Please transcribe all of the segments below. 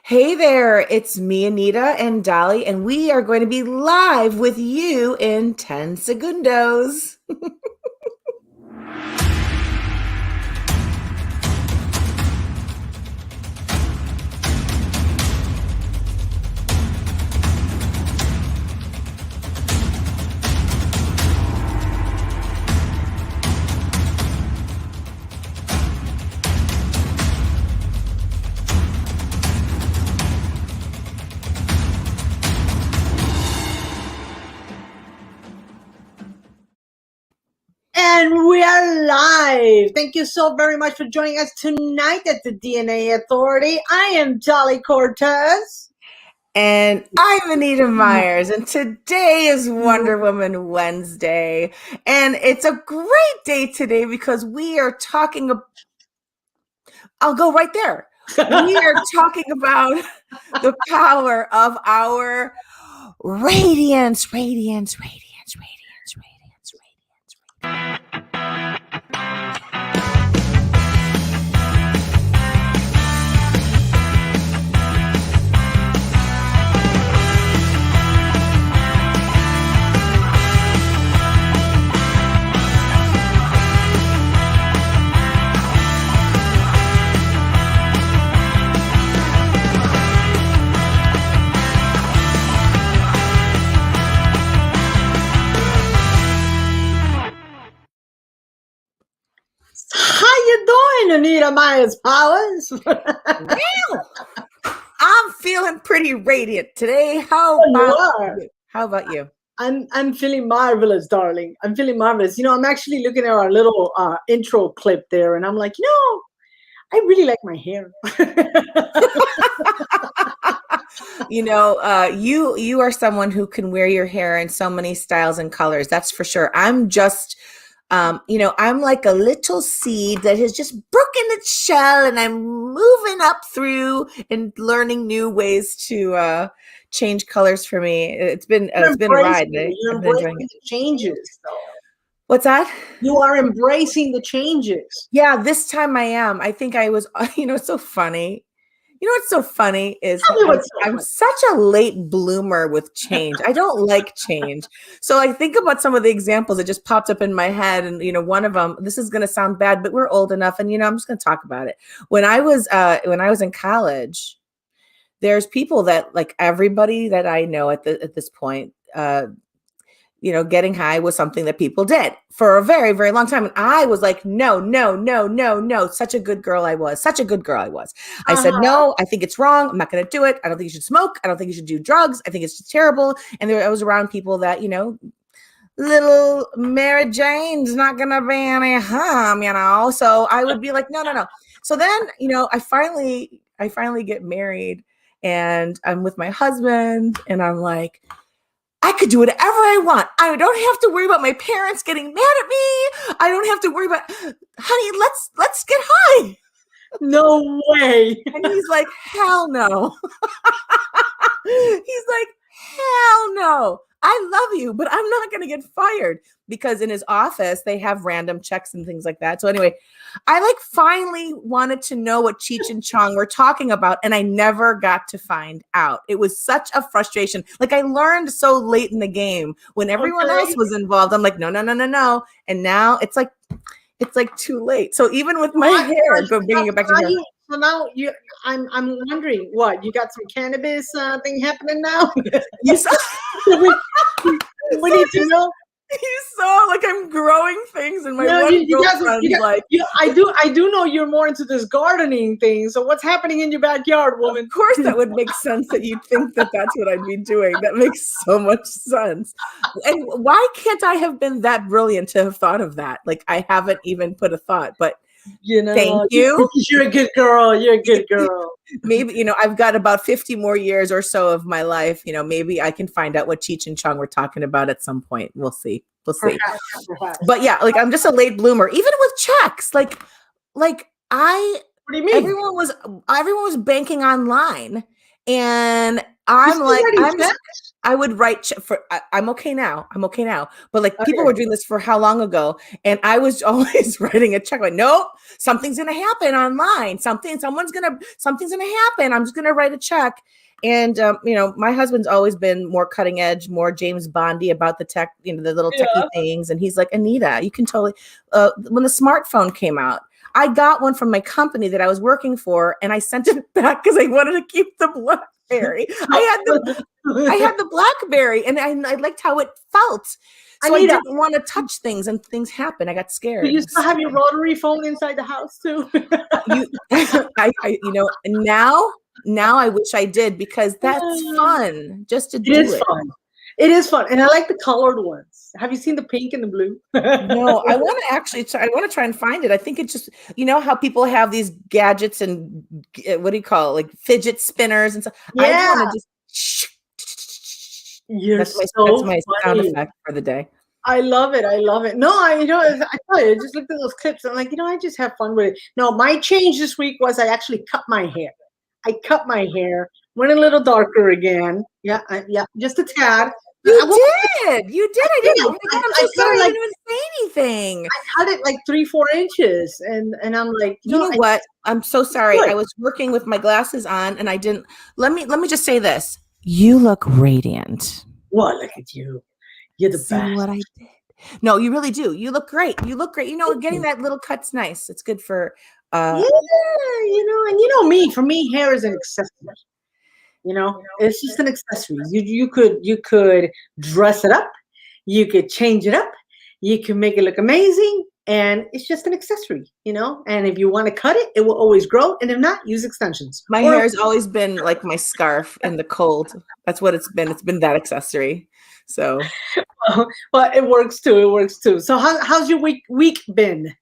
Hey there, it's me, Anita, and Dolly, and we are going to be live with you in 10 segundos. And we are live. Thank you so very much for joining us tonight at the DNA Authority. I am Dolly Cortes. And I'm Anita Myers, and today is Wonder Woman Wednesday. And it's a great day today because we are talking about, I'll go right there. We are talking about the power of our radiance, radiance, radiance, radiance, radiance, radiance, radiance. How you doing, Anita Myers Powers? Well, I'm feeling pretty radiant today. How about you? I'm feeling marvelous, darling. I'm feeling marvelous. I'm actually looking at our little intro clip there, and I'm like, I really like my hair. You are someone who can wear your hair in so many styles and colors. That's for sure. I'm just, I'm like a little seed that has just broken its shell, and I'm moving up through and learning new ways to change colors for me. It's been a ride. You're embracing the changes, though. What's that? You are embracing the changes. Yeah, this time I am. I think I was, it's so funny. You know what's so funny is I'm such a late bloomer with change. I don't like change. So I think about some of the examples that just popped up in my head. And, one of them, this is going to sound bad, but we're old enough. And, I'm just going to talk about it. When I was in college, there's people that, like, everybody that I know at this point, getting high was something that people did for a very, very long time. And I was like, no. Such a good girl I was. I said, no, I think it's wrong. I'm not going to do it. I don't think you should smoke. I don't think you should do drugs. I think it's just terrible. And I was around people that, little Mary Jane's not going to be any harm, So I would be like, no. So then, I finally get married, and I'm with my husband, and I'm like, I could do whatever I want. I don't have to worry about my parents getting mad at me. I don't have to worry about, honey, let's get high. No way. And he's like, hell no. He's like, hell no. I love you, but I'm not going to get fired, because in his office, they have random checks and things like that. So anyway, I finally wanted to know what Cheech and Chong were talking about, and I never got to find out. It was such a frustration. I learned so late in the game when everyone else was involved. I'm like, no. And now it's like too late. So even with my hair, bringing it back to hair. So now I'm wondering, what, you got some cannabis thing happening now? You saw, we need to know. You saw I'm growing things in my girlfriend's I do know you're more into this gardening thing. So what's happening in your backyard, woman? Of course, that would make sense that you'd think that that's what I'd be doing. That makes so much sense. And why can't I have been that brilliant to have thought of that? I haven't even put a thought, but thank you. You're a good girl. Maybe, I've got about 50 more years or so of my life. Maybe I can find out what Cheech and Chong were talking about at some point. We'll see. Perhaps. But yeah, I'm just a late bloomer, even with checks. What do you mean? Everyone was banking online, and I'm like, I would write I'm okay now. I'm okay now. But like people Okay. were doing this for how long ago? And I was always writing a check like, nope, something's going to happen online. Something's going to happen. I'm just going to write a check. And, my husband's always been more cutting edge, more James Bondy about the tech, the little techie things. And he's like, Anita, you can totally, when the smartphone came out, I got one from my company that I was working for, and I sent it back because I wanted to keep the BlackBerry. I had the BlackBerry, and I liked how it felt. So Anita, I didn't want to touch things, and things happened. I got scared. Do you still have your rotary phone inside the house too? Now I wish I did, because that's fun just to do it. It is fun. It is fun. And I like the colored ones. Have you seen the pink and the blue? No, I want to try and find it. I think it's just, how people have these gadgets and what do you call it? Like fidget spinners and stuff. Yeah. I want to just, that's my sound effect for the day. I love it. I love it. No, I tell you, I just looked at those clips. And I'm like, I just have fun with it. No, my change this week was I actually cut my hair. I cut my hair, went a little darker again. Yeah, just a tad. You did. I didn't. Oh my God, I'm so sorry. I didn't even say anything. I cut it like 3-4 inches, and I'm like, you know what? I'm so sorry. I was working with my glasses on, and I didn't. Let me just say this. You look radiant. Well, look at you. You're the best. What I did. No, you really do. You look great. Getting that little cut's nice. It's good for. And me. For me, hair is an accessory. It's just an accessory. You could dress it up, you could change it up, you can make it look amazing, and it's just an accessory, And if you want to cut it, it will always grow, and if not, use extensions. My hair has always been like my scarf in the cold. That's what it's been. It's been that accessory. So, well, it works too. So, how's your week been?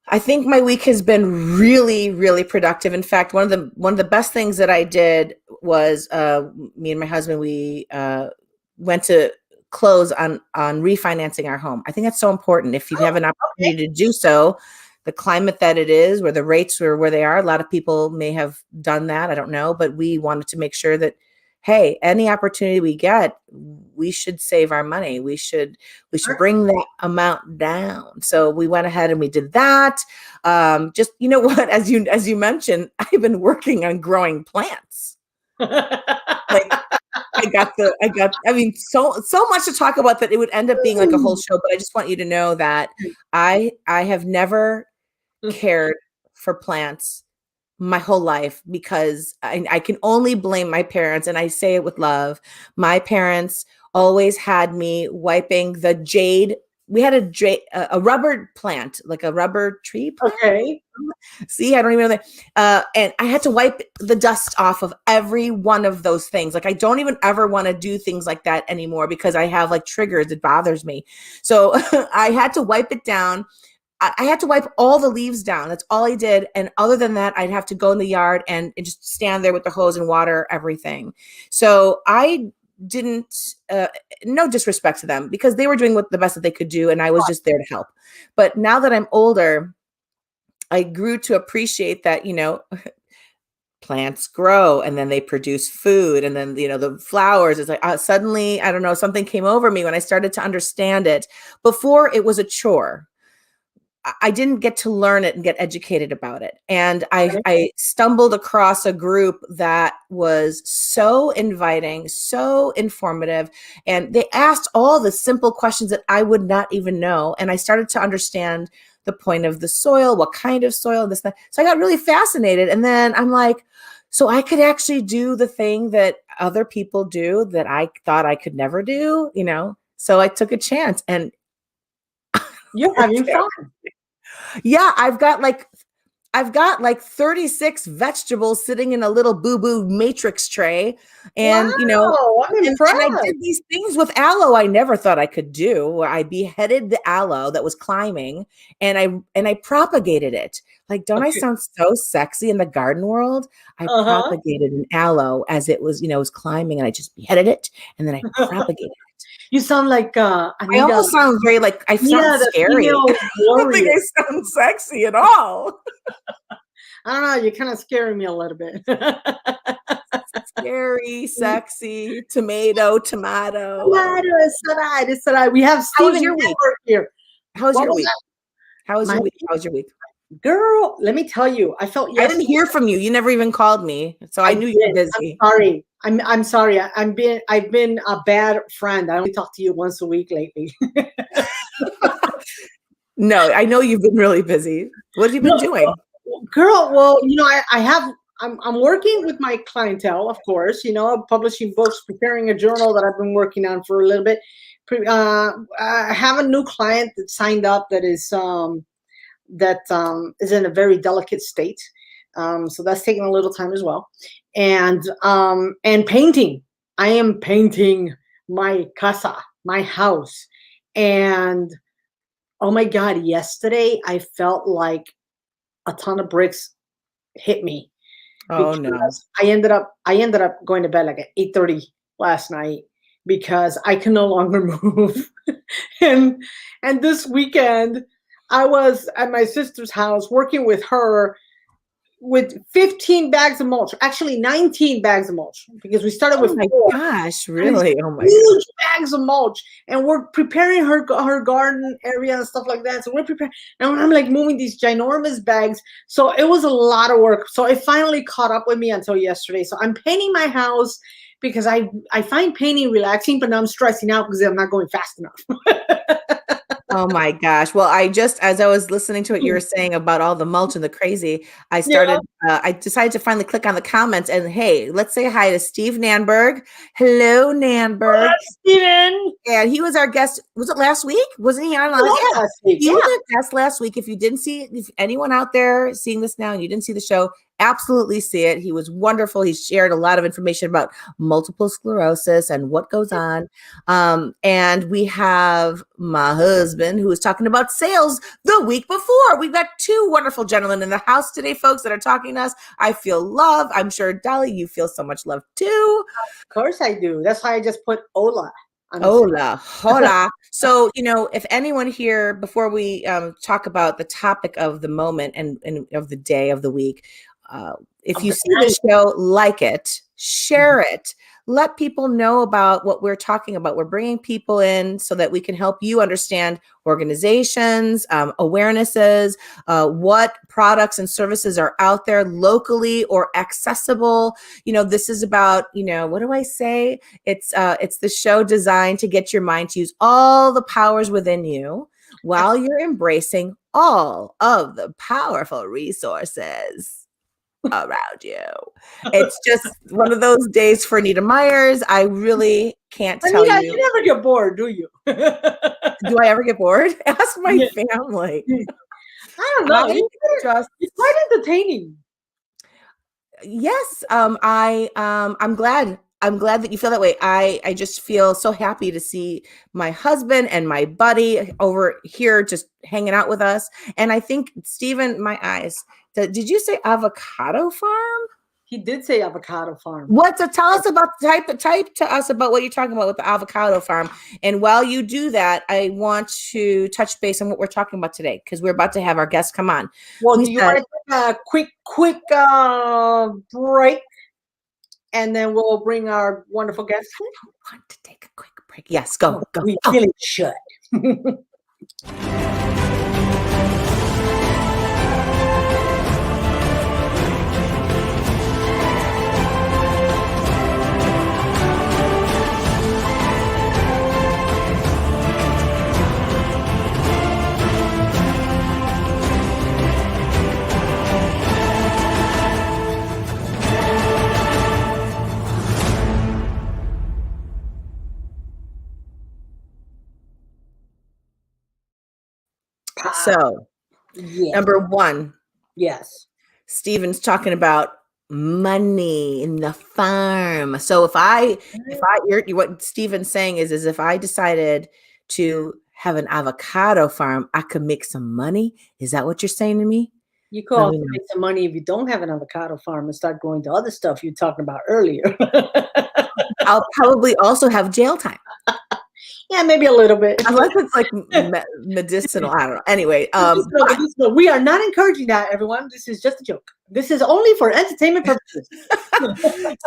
I think my week has been really, really productive. In fact, one of the best things that I did was me and my husband, we went to close on refinancing our home. I think that's so important. If you have an opportunity to do so, the climate that it is, where the rates are where they are, a lot of people may have done that. I don't know, but we wanted to make sure that, hey, any opportunity we get, we should save our money. We should bring that amount down. So we went ahead and we did that. Just, what, as you mentioned, I've been working on growing plants. Like so much to talk about that it would end up being like a whole show, but I just want you to know that I have never cared for plants my whole life, because I can only blame my parents, and I say it with love. My parents always had me wiping the jade. We had a rubber plant, like a rubber tree plant. Okay. See, I don't even know that. And I had to wipe the dust off of every one of those things. Like, I don't even ever want to do things like that anymore, because I have like triggers. It bothers me. So I had to wipe it down. I had to wipe all the leaves down. That's all I did. And other than that, I'd have to go in the yard and just stand there with the hose and water everything. So I didn't, no disrespect to them, because they were doing the best that they could do, and I was just there to help. But now that I'm older, I grew to appreciate that, plants grow, and then they produce food, and then, the flowers. It's like suddenly, I don't know, something came over me when I started to understand it. Before, it was a chore. I didn't get to learn it and get educated about it. And I stumbled across a group that was so inviting, so informative. And they asked all the simple questions that I would not even know. And I started to understand the point of the soil, what kind of soil, this, that. So I got really fascinated. And then I'm like, so I could actually do the thing that other people do that I thought I could never do, So I took a chance, and you're having fun. Yeah, I've got like 36 vegetables sitting in a little boo-boo matrix tray. And, wow, I'm impressed. And I did these things with aloe I never thought I could do, where I beheaded the aloe that was climbing, and I propagated it. Like, don't I sound so sexy in the garden world? I propagated an aloe as it was, it was climbing, and I just beheaded it, and then I propagated it. You sound like I almost sound very like I sound scary. I don't think I sound sexy at all. I don't know. You're kind of scaring me a little bit. Very sexy. Tomato. It's all right. We have Steven Network here. How was your week? How was your week? Girl, let me tell you, I didn't hear from you. You never even called me, so I knew you were busy. I'm sorry. I'm sorry. I've been a bad friend. I only talk to you once a week lately. No, I know you've been really busy. What have you been doing? Girl, well, I'm working with my clientele, of course, publishing books, preparing a journal that I've been working on for a little bit. I have a new client that signed up that is in a very delicate state. So that's taking a little time as well. And painting. I am painting my casa, my house. And oh my God, yesterday I felt like a ton of bricks hit me. Oh no. I ended up going to bed like at 8:30 last night because I can no longer move. and this weekend I was at my sister's house working with her with 15 bags of mulch, actually 19 bags of mulch, because we started with 4. Gosh, really? Oh my huge bags of mulch, and we're preparing her garden area and stuff like that. So we're preparing, and I'm like moving these ginormous bags. So it was a lot of work. So it finally caught up with me until yesterday. So I'm painting my house because I find painting relaxing, but now I'm stressing out because I'm not going fast enough. Oh my gosh. Well, as I was listening to what you were saying about all the mulch and the crazy, I decided to finally click on the comments and hey, let's say hi to Steve Nanberg. Hello, Nanberg. Hi, Steven. And he was our guest. Was it last week? Wasn't he on last week? He was our guest last week. If you didn't see it, if anyone out there seeing this now and you didn't see the show, absolutely see it. He was wonderful. He shared a lot of information about multiple sclerosis and what goes on. And we have my husband who was talking about sales the week before. We've got 2 wonderful gentlemen in the house today, folks, that are talking to us. I feel love. I'm sure, Dolly, you feel so much love too. Of course I do. That's why I just put hola. Hola. So, if anyone here, before we talk about the topic of the moment and of the day of the week, if you see the show, like it, share it, let people know about what we're talking about. We're bringing people in so that we can help you understand organizations, awarenesses, what products and services are out there locally or accessible. This is about, what do I say? It's the show designed to get your mind to use all the powers within you while you're embracing all of the powerful resources around you. It's just one of those days for Anita Myers. I really can't tell you. You never get bored, do you? Do I ever get bored? Ask my family. I don't know. It's quite entertaining. Yes. I'm glad. I'm glad that you feel that way. I just feel so happy to see my husband and my buddy over here just hanging out with us. And I think, Stephen, my eyes, did you say avocado farm? He did say avocado farm. So tell us about, type to us about what you're talking about with the avocado farm. And while you do that, I want to touch base on what we're talking about today, because we're about to have our guests come on. Well, do you want to take a quick break? And then we'll bring our wonderful guests. I want to take a quick break. Yes, go. We really should. So, number 1. Yes. Stephen's talking about money in the farm. So what Stephen's saying is if I decided to have an avocado farm, I could make some money. Is that what you're saying to me? You could also make some money if you don't have an avocado farm and start going to other stuff you're talking about earlier. I'll probably also have jail time. Yeah, maybe a little bit. Unless it's like medicinal. I don't know. Anyway, we are not encouraging that, everyone. This is just a joke. This is only for entertainment purposes.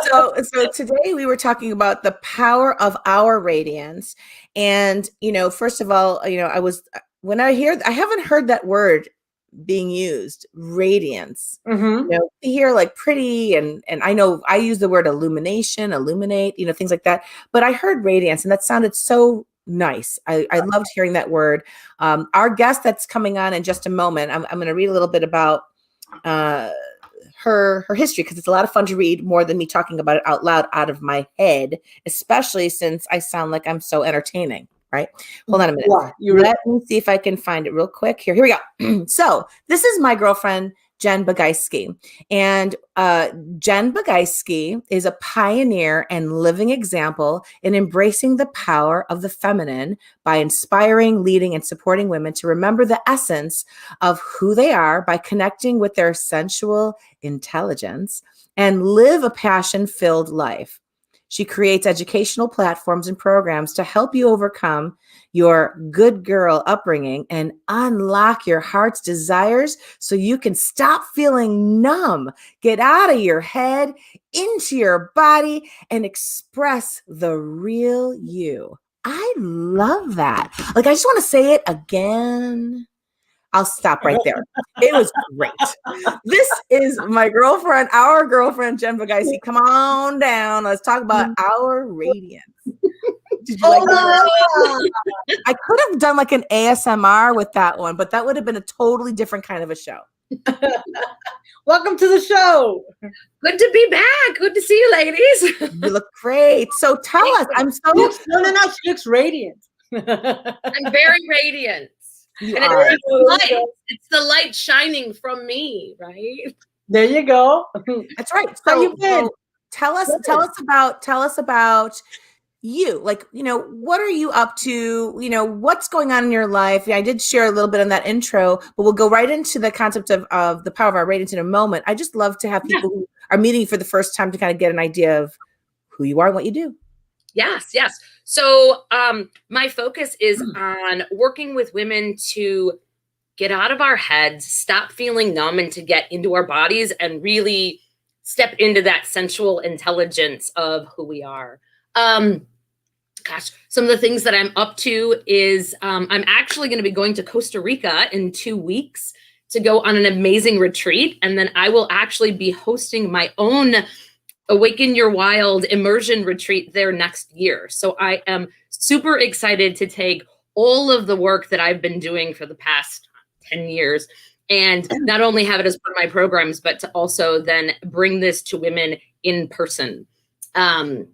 So today we were talking about the power of our radiance. And, first of all, I haven't heard that word being used, radiance. Mm-hmm. We hear like pretty, and I know I use the word illumination, illuminate, things like that. But I heard radiance, and that sounded so nice. I loved hearing that word. Our guest that's coming on in just a moment, I'm going to read a little bit about her history, because it's a lot of fun to read, more than me talking about it out loud out of my head, especially since I sound like I'm so entertaining. Right? Hold on a minute. Let me see if I can find it real quick. Here we go. So this is my girlfriend, Jen Bugajsky. And Jen Bugajsky is a pioneer and living example in embracing the power of the feminine by inspiring, leading, and supporting women to remember the essence of who they are by connecting with their sensual intelligence and live a passion-filled life. She creates educational platforms and programs to help you overcome your good girl upbringing and unlock your heart's desires so you can stop feeling numb, get out of your head, into your body, and express the real you. I love that. Like, I just want to say it again. I'll stop right there. It was great. This is my girlfriend, our girlfriend, Jen Bugajsky. Come on down. Let's talk about our radiance. Did you like that? I could have done like an ASMR with that one, but that would have been a totally different kind of a show. Welcome to the show. Good to be back. Good to see you, ladies. You look great. So tell us. I'm so no. She looks radiant. I'm very radiant. It's the light shining from me, right? There you go. That's right. So tell us about you. Like, what are you up to? What's going on in your life? I did share a little bit on that intro, but we'll go right into the concept of the power of our radiance in a moment. I just love to have people who are meeting for the first time to kind of get an idea of who you are and what you do. Yes. So my focus is on working with women to get out of our heads, stop feeling numb, and to get into our bodies and really step into that sensual intelligence of who we are. Some of the things that I'm up to is I'm actually going to be going to Costa Rica in 2 weeks to go on an amazing retreat. And then I will actually be hosting my own Awaken Your Wild immersion retreat there next year. So I am super excited to take all of the work that I've been doing for the past 10 years and not only have it as part of my programs, but to also then bring this to women in person. I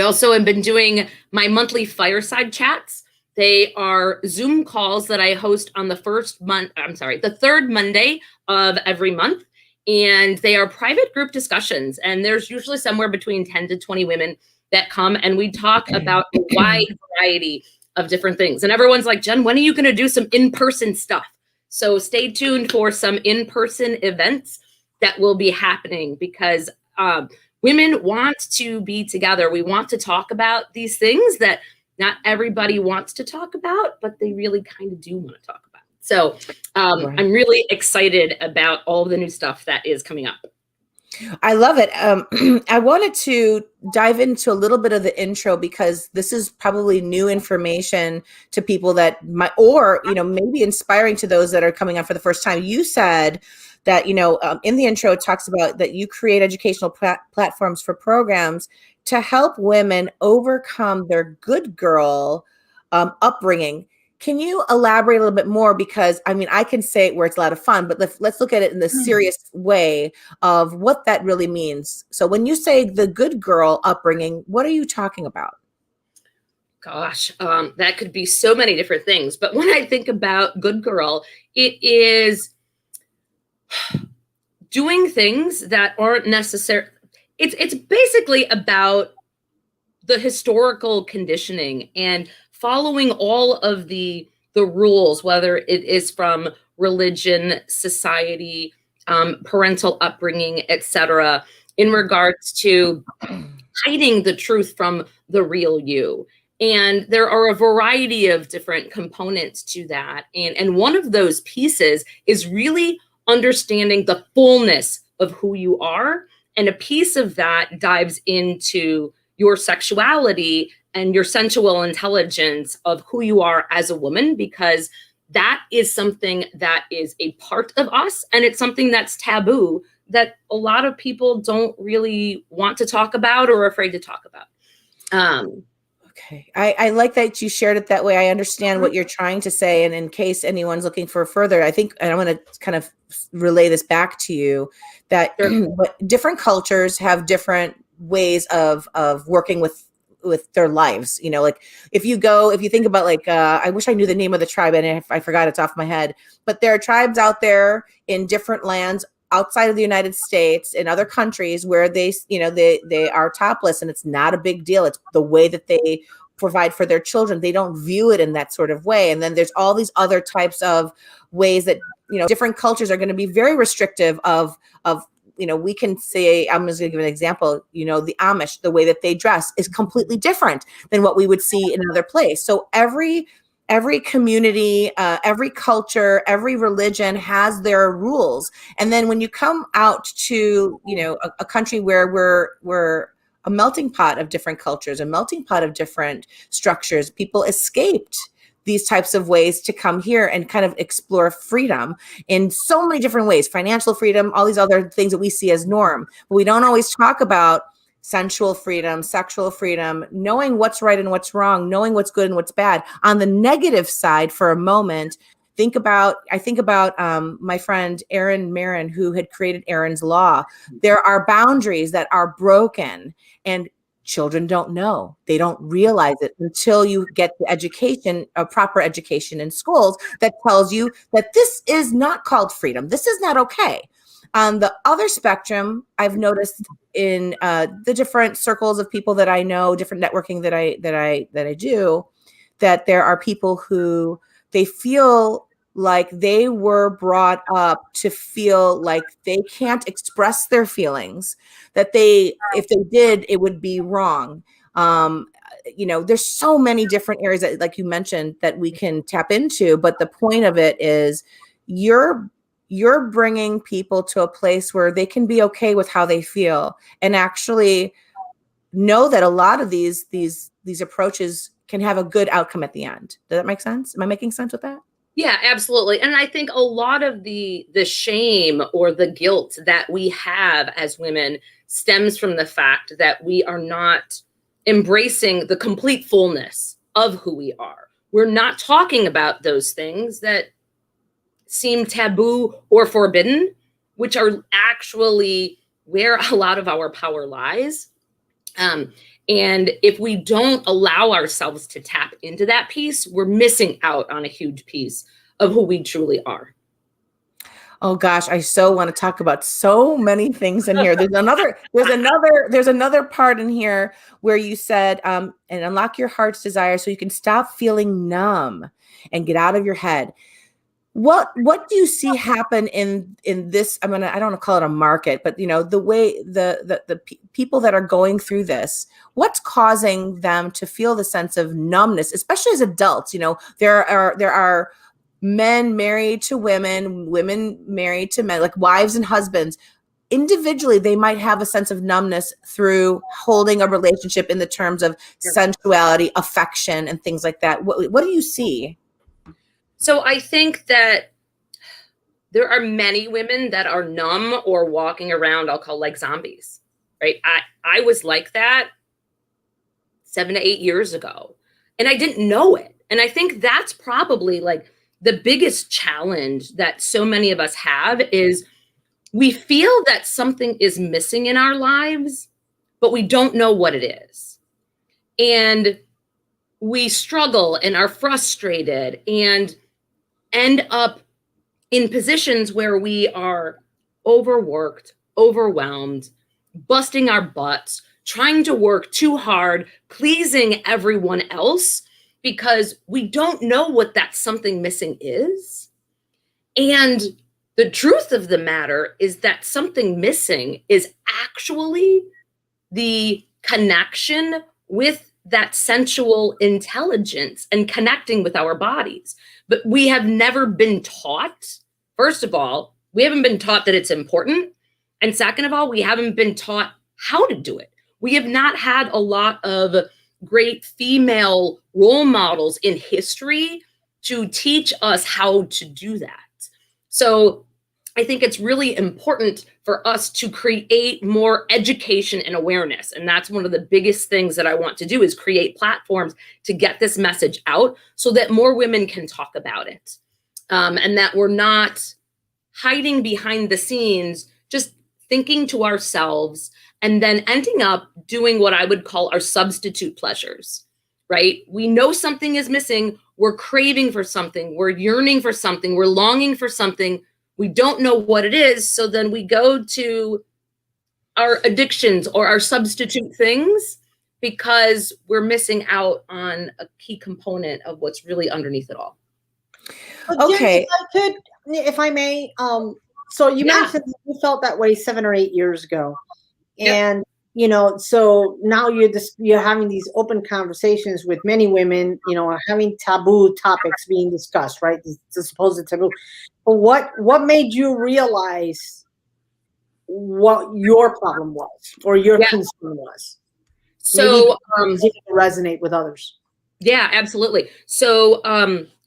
also have been doing my monthly fireside chats. They are Zoom calls that I host on the third Monday of every month. And they are private group discussions. And there's usually somewhere between 10 to 20 women that come, and we talk about a wide variety of different things. And everyone's like, Jen, when are you going to do some in-person stuff? So stay tuned for some in-person events that will be happening, because women want to be together. We want to talk about these things that not everybody wants to talk about, but they really kind of do want to talk about. So right. I'm really excited about all the new stuff that is coming up. I love it. I wanted to dive into a little bit of the intro, because this is probably new information to people that might, or, maybe inspiring to those that are coming on for the first time. You said that, in the intro, it talks about that you create educational platforms for programs to help women overcome their good girl upbringing. Can you elaborate a little bit more? Because I can say it where it's a lot of fun, but let's look at it in the serious way of what that really means. So when you say the good girl upbringing, what are you talking about? Gosh, that could be so many different things. But when I think about good girl, it is doing things that aren't necessary. It's basically about the historical conditioning and following all of the rules, whether it is from religion, society, parental upbringing, etc., in regards to hiding the truth from the real you. And there are a variety of different components to that. And one of those pieces is really understanding the fullness of who you are And a piece of that dives into your sexuality and your sensual intelligence of who you are as a woman, because that is something that is a part of us. And it's something that's taboo that a lot of people don't really want to talk about or are afraid to talk about. Okay. I like that you shared it that way. I understand what you're trying to say. And in case anyone's looking for further, I think, and I'm going to kind of relay this back to you, that different cultures have different ways of working with their lives. You know, like if you think about like, I wish I knew the name of the tribe and I forgot, it's off my head, but there are tribes out there in different lands outside of the United States, in other countries where they are topless and it's not a big deal. It's the way that they provide for their children. They don't view it in that sort of way. And then there's all these other types of ways that, different cultures are going to be very restrictive of, we can say, I'm just going to give an example, the Amish, the way that they dress is completely different than what we would see in another place. So every community, every culture, every religion has their rules. And then when you come out to, a country where we're a melting pot of different cultures, a melting pot of different structures, people escaped these types of ways to come here and kind of explore freedom in so many different ways, financial freedom, all these other things that we see as norm. But we don't always talk about sensual freedom, sexual freedom, knowing what's right and what's wrong, knowing what's good and what's bad. On the negative side, for a moment, I think about my friend Erin Marin, who had created Erin's Law. There are boundaries that are broken, and children don't know. They don't realize it until you get the education, a proper education in schools that tells you that this is not called freedom. This is not okay. On the other spectrum, I've noticed in the different circles of people that I know, different networking that I do, that there are people who they feel like they were brought up to feel like they can't express their feelings, that if they did, it would be wrong. There's so many different areas that, like you mentioned, that we can tap into. But the point of it is you're bringing people to a place where they can be okay with how they feel and actually know that a lot of these approaches can have a good outcome at the end. Does that make sense? Am I making sense with that? Yeah, absolutely. And I think a lot of the shame or the guilt that we have as women stems from the fact that we are not embracing the complete fullness of who we are. We're not talking about those things that seem taboo or forbidden, which are actually where a lot of our power lies. And if we don't allow ourselves to tap into that piece, we're missing out on a huge piece of who we truly are. Oh gosh, I so want to talk about so many things in here. There's another part in here where you said, and unlock your heart's desire so you can stop feeling numb and get out of your head. What do you see happen in this? I don't want to call it a market, but the way the people that are going through this, what's causing them to feel the sense of numbness, especially as adults? There are men married to women, women married to men, like wives and husbands. Individually, they might have a sense of numbness through holding a relationship in the terms of sensuality, affection, and things like that. What do you see? So I think that there are many women that are numb or walking around, I'll call like zombies, right? I was like that 7 to 8 years ago, and I didn't know it. And I think that's probably like the biggest challenge that so many of us have is we feel that something is missing in our lives, but we don't know what it is. And we struggle and are frustrated and end up in positions where we are overworked, overwhelmed, busting our butts, trying to work too hard, pleasing everyone else because we don't know what that something missing is. And the truth of the matter is that something missing is actually the connection with that sensual intelligence and connecting with our bodies. But we have never been taught, first of all, we haven't been taught that it's important. And second of all, we haven't been taught how to do it. We have not had a lot of great female role models in history to teach us how to do that. So I think it's really important for us to create more education and awareness. And that's one of the biggest things that I want to do, is create platforms to get this message out so that more women can talk about it. And that we're not hiding behind the scenes, just thinking to ourselves and then ending up doing what I would call our substitute pleasures, right? We know something is missing. We're craving for something. We're yearning for something. We're longing for something. We don't know what it is. So then we go to our addictions or our substitute things because we're missing out on a key component of what's really underneath it all. Okay. Jen, if I may, so you mentioned you felt that way 7 or 8 years ago. And, you know, so now you're having these open conversations with many women, you know, having taboo topics being discussed, right? The supposed taboo. But what made you realize what your problem was or your concern was? So maybe resonate with others. Yeah, absolutely. So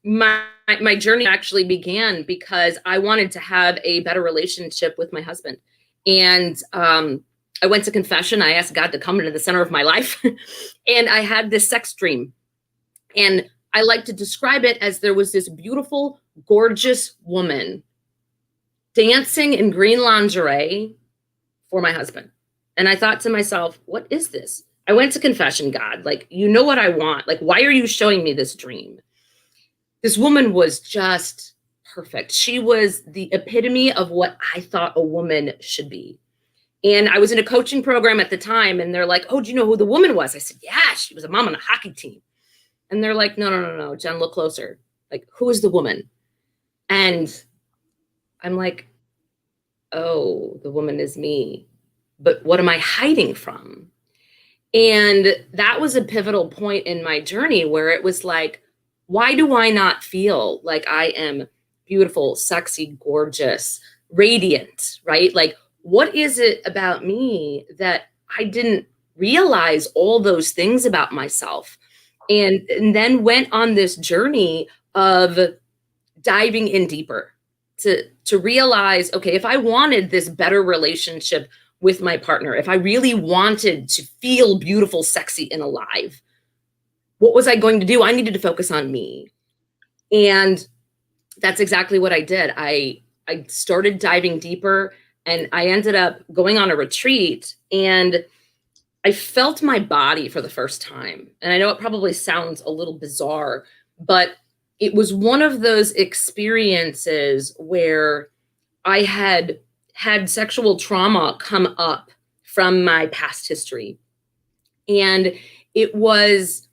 my journey actually began because I wanted to have a better relationship with my husband. And I went to confession. I asked God to come into the center of my life. And I had this sex dream. And I like to describe it as there was this beautiful, gorgeous woman dancing in green lingerie for my husband. And I thought to myself, what is this? I went to confession, God, like, you know what I want? Like, why are you showing me this dream? This woman was just perfect. She was the epitome of what I thought a woman should be. And I was in a coaching program at the time, and they're like, oh, do you know who the woman was? I said, yeah, she was a mom on a hockey team. And they're like, no, Jen, look closer. Like, who is the woman? And I'm like, oh, the woman is me. But what am I hiding from? And that was a pivotal point in my journey where it was like, why do I not feel like I am beautiful, sexy, gorgeous, radiant, right? Like, what is it about me that I didn't realize all those things about myself? And then went on this journey of diving in deeper to realize, okay, if I wanted this better relationship with my partner, if I really wanted to feel beautiful, sexy, and alive, what was I going to do? I needed to focus on me. And that's exactly what I did. I started diving deeper, and I ended up going on a retreat, and I felt my body for the first time. And I know it probably sounds a little bizarre, but it was one of those experiences where I had sexual trauma come up from my past history. And it was,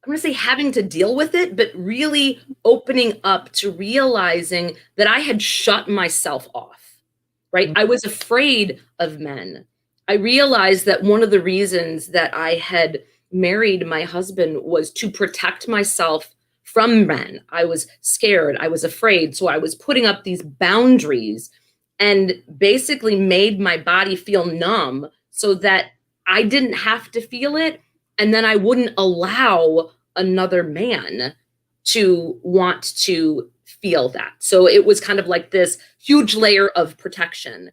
I'm going to say having to deal with it, but really opening up to realizing that I had shut myself off, right? I was afraid of men. I realized that one of the reasons that I had married my husband was to protect myself from men. I was scared. I was afraid. So I was putting up these boundaries and basically made my body feel numb so that I didn't have to feel it. And then I wouldn't allow another man to want to feel that. So it was kind of like this huge layer of protection.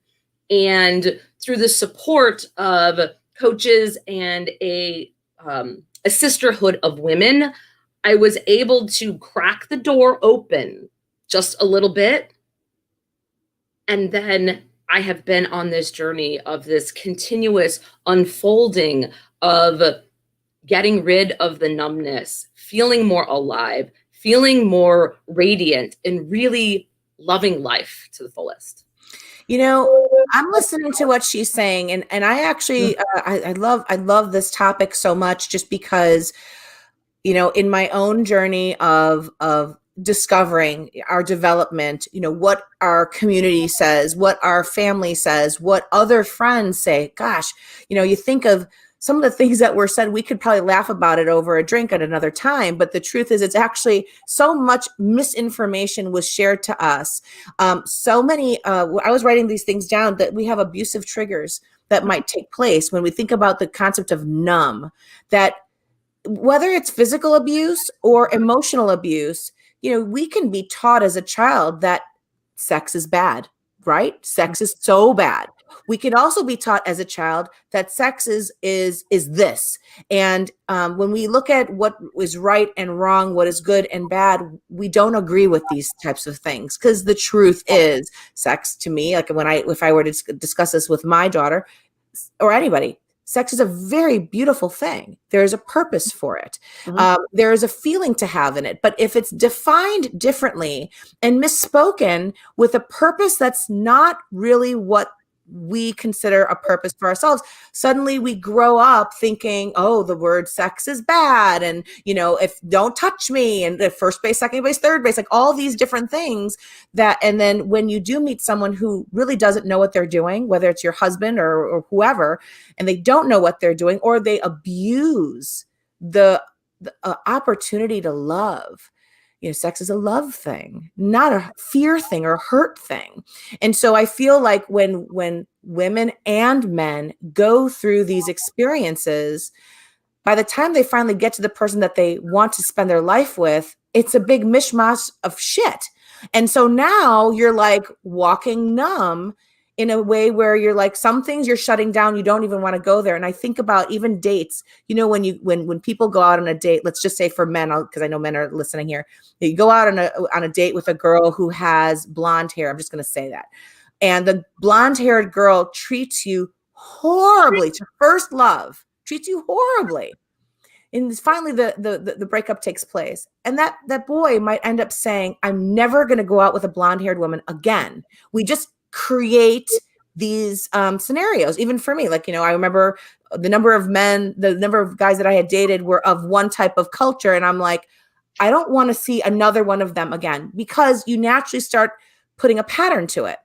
And through the support of coaches and a sisterhood of women, I was able to crack the door open just a little bit. And then I have been on this journey of this continuous unfolding of getting rid of the numbness, feeling more alive, feeling more radiant, and really loving life to the fullest. You know, I'm listening to what she's saying, and I actually I love this topic so much, just because, you know, in my own journey of discovering our development, you know, what our community says, what our family says, what other friends say. Gosh, you know, you think of some of the things that were said, we could probably laugh about it over a drink at another time. But the truth is, it's actually so much misinformation was shared to us. So many, I was writing these things down, that we have abusive triggers that might take place when we think about the concept of numb, that whether it's physical abuse or emotional abuse, we can be taught as a child that sex is bad, right? Sex is so bad. We can also be taught as a child that sex is this. And when we look at what is right and wrong, what is good and bad, we don't agree with these types of things, because the truth is, sex to me, like if I were to discuss this with my daughter or anybody, sex is a very beautiful thing. There is a purpose for it. There is a feeling to have in it. But if it's defined differently and misspoken with a purpose that's not really what we consider a purpose for ourselves, suddenly we grow up thinking, oh, the word sex is bad. And, if don't touch me, and the first base, second base, third base, like all these different things and then when you do meet someone who really doesn't know what they're doing, whether it's your husband or whoever, and they don't know what they're doing, or they abuse the opportunity to love. Sex is a love thing, not a fear thing or hurt thing. And so I feel like when women and men go through these experiences, by the time they finally get to the person that they want to spend their life with, it's a big mishmash of shit. And so now you're like walking numb in a way where you're like, some things you're shutting down, you don't even want to go there. And I think about even dates, when people go out on a date, let's just say for men, because I know men are listening here, you go out on a date with a girl who has blonde hair. I'm just going to say that. And the blonde haired girl treats you horribly to first love, treats you horribly. And finally the breakup takes place. And that boy might end up saying, I'm never going to go out with a blonde haired woman again. We just create these scenarios. Even for me, I remember the number of guys that I had dated were of one type of culture. And I'm like, I don't want to see another one of them again, because you naturally start putting a pattern to it.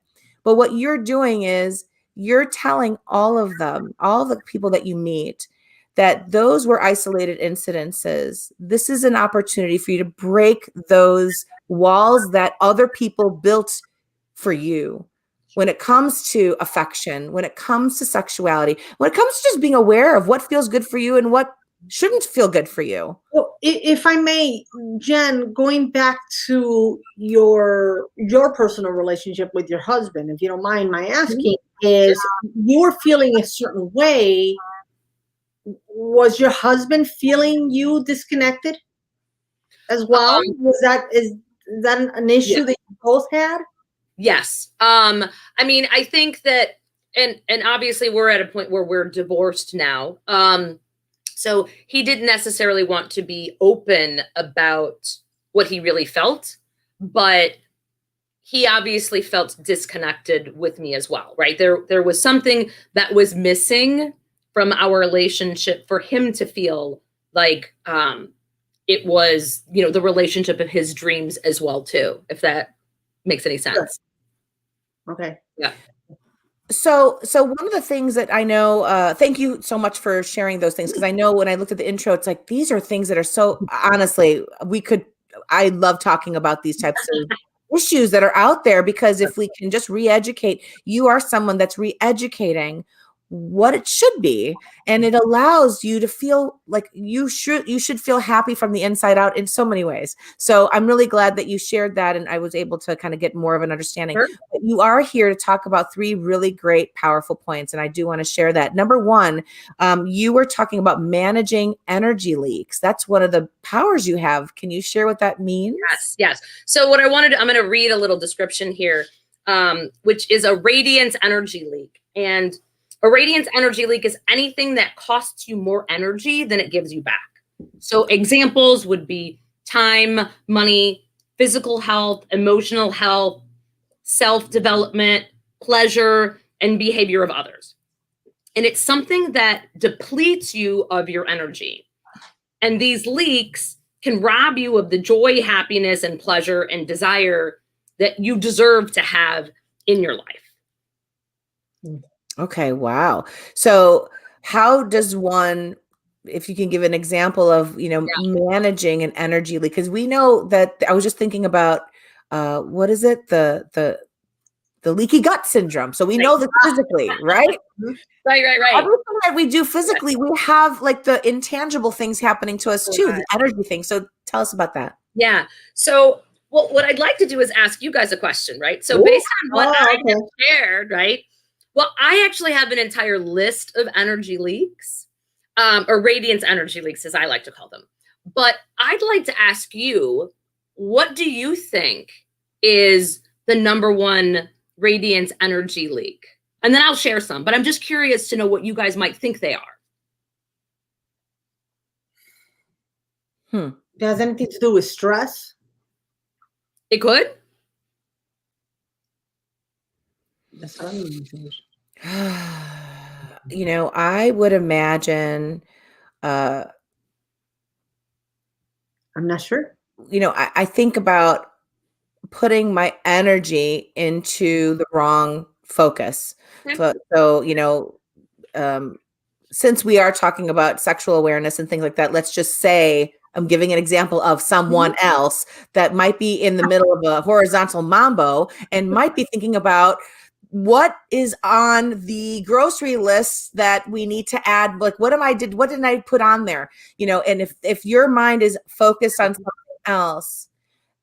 But what you're doing is you're telling all of them, all the people that you meet, that those were isolated incidences. This is an opportunity for you to break those walls that other people built for you. When it comes to affection, when it comes to sexuality, when it comes to just being aware of what feels good for you and what shouldn't feel good for you. Well, if I may, Jen, going back to your personal relationship with your husband, if you don't mind my asking, is you're feeling a certain way. Was your husband feeling you disconnected as well? Is that an issue that you both had? Yes. I mean, I think that, and obviously we're at a point where we're divorced now. So he didn't necessarily want to be open about what he really felt, but he obviously felt disconnected with me as well, right? There was something that was missing from our relationship for him to feel like it was, the relationship of his dreams as well too, if that makes any sense. Sure. Okay. Yeah. So one of the things that I know, thank you so much for sharing those things, because I know when I looked at the intro, it's like, these are things that are so, honestly, I love talking about these types of issues that are out there, because if we can just re-educate, you are someone that's re-educating what it should be, and it allows you to feel like you should feel happy from the inside out in so many ways. So I'm really glad that you shared that, and I was able to kind of get more of an understanding. Sure. But you are here to talk about 3 really great, powerful points, and I do want to share that. Number 1, you were talking about managing energy leaks. That's one of the powers you have. Can you share what that means? Yes. So what I'm going to read a little description here, which is a radiance energy leak. And a radiance energy leak is anything that costs you more energy than it gives you back. So examples would be time, money, physical health, emotional health, self-development, pleasure, and behavior of others. And it's something that depletes you of your energy. And these leaks can rob you of the joy, happiness, and pleasure and desire that you deserve to have in your life. Okay. Wow. So how does one, if you can give an example of, managing an energy leak? Because we know that, I was just thinking about, what is it? The leaky gut syndrome. So we know that physically, right? Right. Everything that we do physically, we have like the intangible things happening to us too, the energy thing. So tell us about that. Yeah. So, well, what I'd like to do is ask you guys a question, right? So based on what I have shared, right? Well, I actually have an entire list of energy leaks, or radiance energy leaks, as I like to call them. But I'd like to ask you, what do you think is the number one radiance energy leak? And then I'll share some, but I'm just curious to know what you guys might think they are. Does anything to do with stress? It could. That's what I'm I would imagine, I'm not sure. I think about putting my energy into the wrong focus. Okay. So, since we are talking about sexual awareness and things like that, let's just say I'm giving an example of someone else that might be in the middle of a horizontal mambo and might be thinking about what is on the grocery list that we need to add. Like, what didn't I put on there? And if your mind is focused on something else,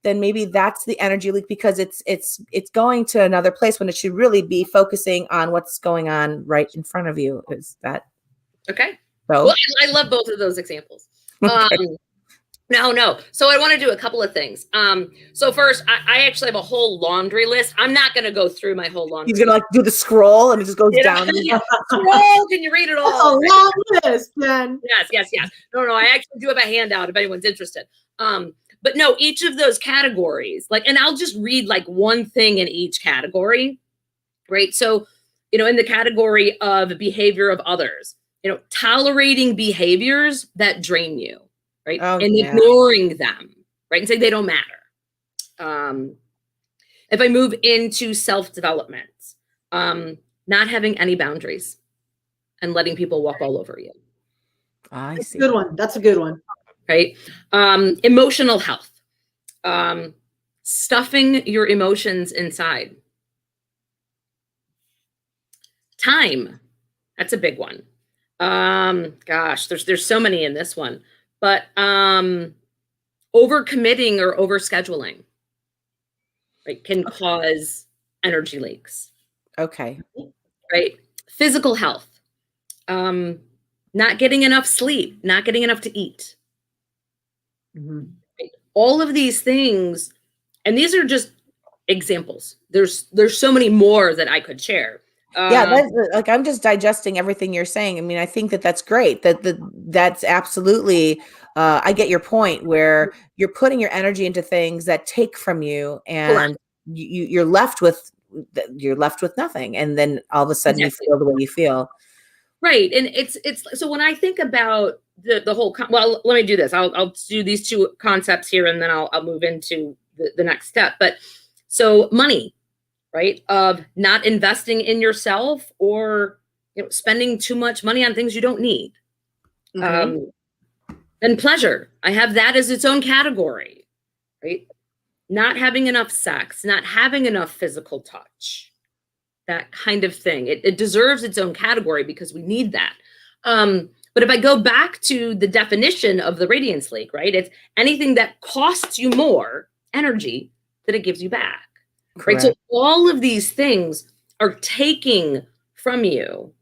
then maybe that's the energy leak, because it's going to another place when it should really be focusing on what's going on right in front of you. Is that okay? So? Well, I love both of those examples. Okay. No. So I want to do a couple of things. So first, I actually have a whole laundry list. I'm not going to go through my whole laundry. He's going to do the scroll and it just goes down. Scroll, can you read it all? Oh, long list, Jen. Yes. No, I actually do have a handout if anyone's interested. But no, each of those categories, and I'll just read one thing in each category, right? So, in the category of behavior of others, tolerating behaviors that drain you, right? Ignoring them, right? And saying they don't matter. If I move into self-development, not having any boundaries and letting people walk all over you. I see. Good one. That's a good one. Right? Emotional health. Stuffing your emotions inside. Time. That's a big one. Gosh, there's so many in this one. But overcommitting or overscheduling, right, can cause energy leaks. Okay. Right? Physical health. Not getting enough sleep, not getting enough to eat. Right? All of these things, and these are just examples. There's so many more that I could share. I'm just digesting everything you're saying. I mean, I think that's great. That's absolutely. I get your point where you're putting your energy into things that take from you, and you're left with nothing, and then all of a sudden you feel the way you feel. Right, and it's so when I think about the whole. Well, let me do this. I'll do these two concepts here, and then I'll move into the next step. But so money. Right, of not investing in yourself, or spending too much money on things you don't need. Okay. And pleasure, I have that as its own category. Right, not having enough sex, not having enough physical touch, that kind of thing. It deserves its own category because we need that. But if I go back to the definition of the radiance leak, right, it's anything that costs you more energy than it gives you back. Correct. Right. So all of these things are taking from you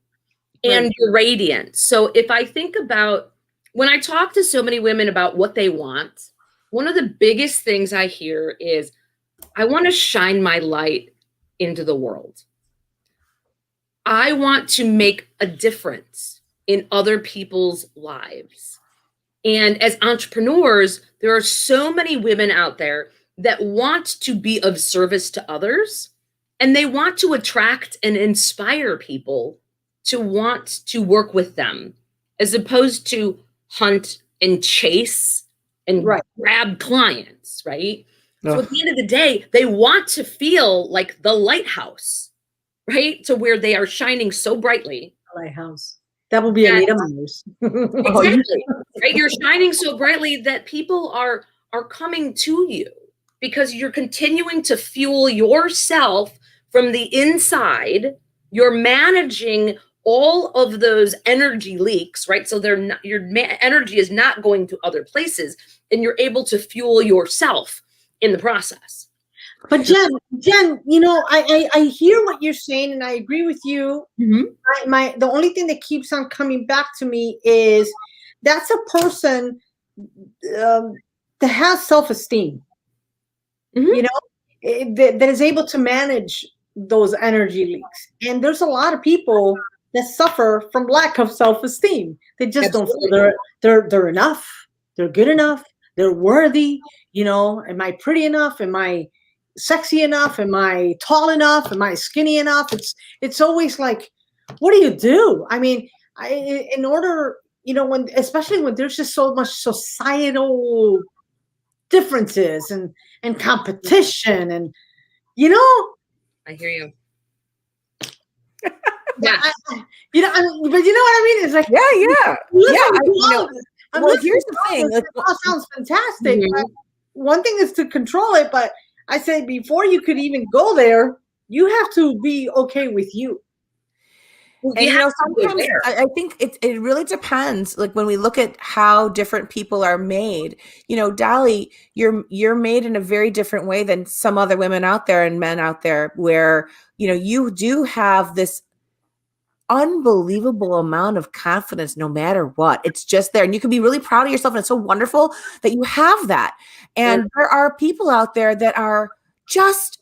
and your radiance. So if I think about when I talk to so many women about what they want, one of the biggest things I hear is, I want to shine my light into the world. I want to make a difference in other people's lives. And as entrepreneurs, there are so many women out there that want to be of service to others, and they want to attract and inspire people to want to work with them, as opposed to hunt and chase and grab clients, right? So at the end of the day, they want to feel like the lighthouse, right? To where they are shining so brightly. Lighthouse. That will be Anita Myers. Exactly. Right? You're shining so brightly that people are coming to you because you're continuing to fuel yourself from the inside. You're managing all of those energy leaks, right? So they're not, your energy is not going to other places, and you're able to fuel yourself in the process. But Jen, you know, I hear what you're saying, and I agree with you. Mm-hmm. The only thing that keeps on coming back to me is that's a person that has self-esteem. Mm-hmm. You know, that is able to manage those energy leaks. And there's a lot of people that suffer from lack of self-esteem. They just Absolutely. Don't feel they're enough, they're good enough, they're worthy. You know, am I pretty enough? Am I sexy enough? Am I tall enough? Am I skinny enough? It's always like, what do you do? I mean, in order, you know, especially when there's just so much societal differences and competition, and you know, I hear you. Yeah, you know, but you know what I mean? It's like, well, here's the thing. It all sounds fantastic. Mm-hmm. But one thing is to control it, but I say before you could even go there, you have to be okay with you. And you know, sometimes I think it really depends. Like when we look at how different people are made, you know, Dolly, you're made in a very different way than some other women out there and men out there, where, you know, you do have this unbelievable amount of confidence no matter what. It's just there, and you can be really proud of yourself, and it's so wonderful that you have that. And there are people out there that are just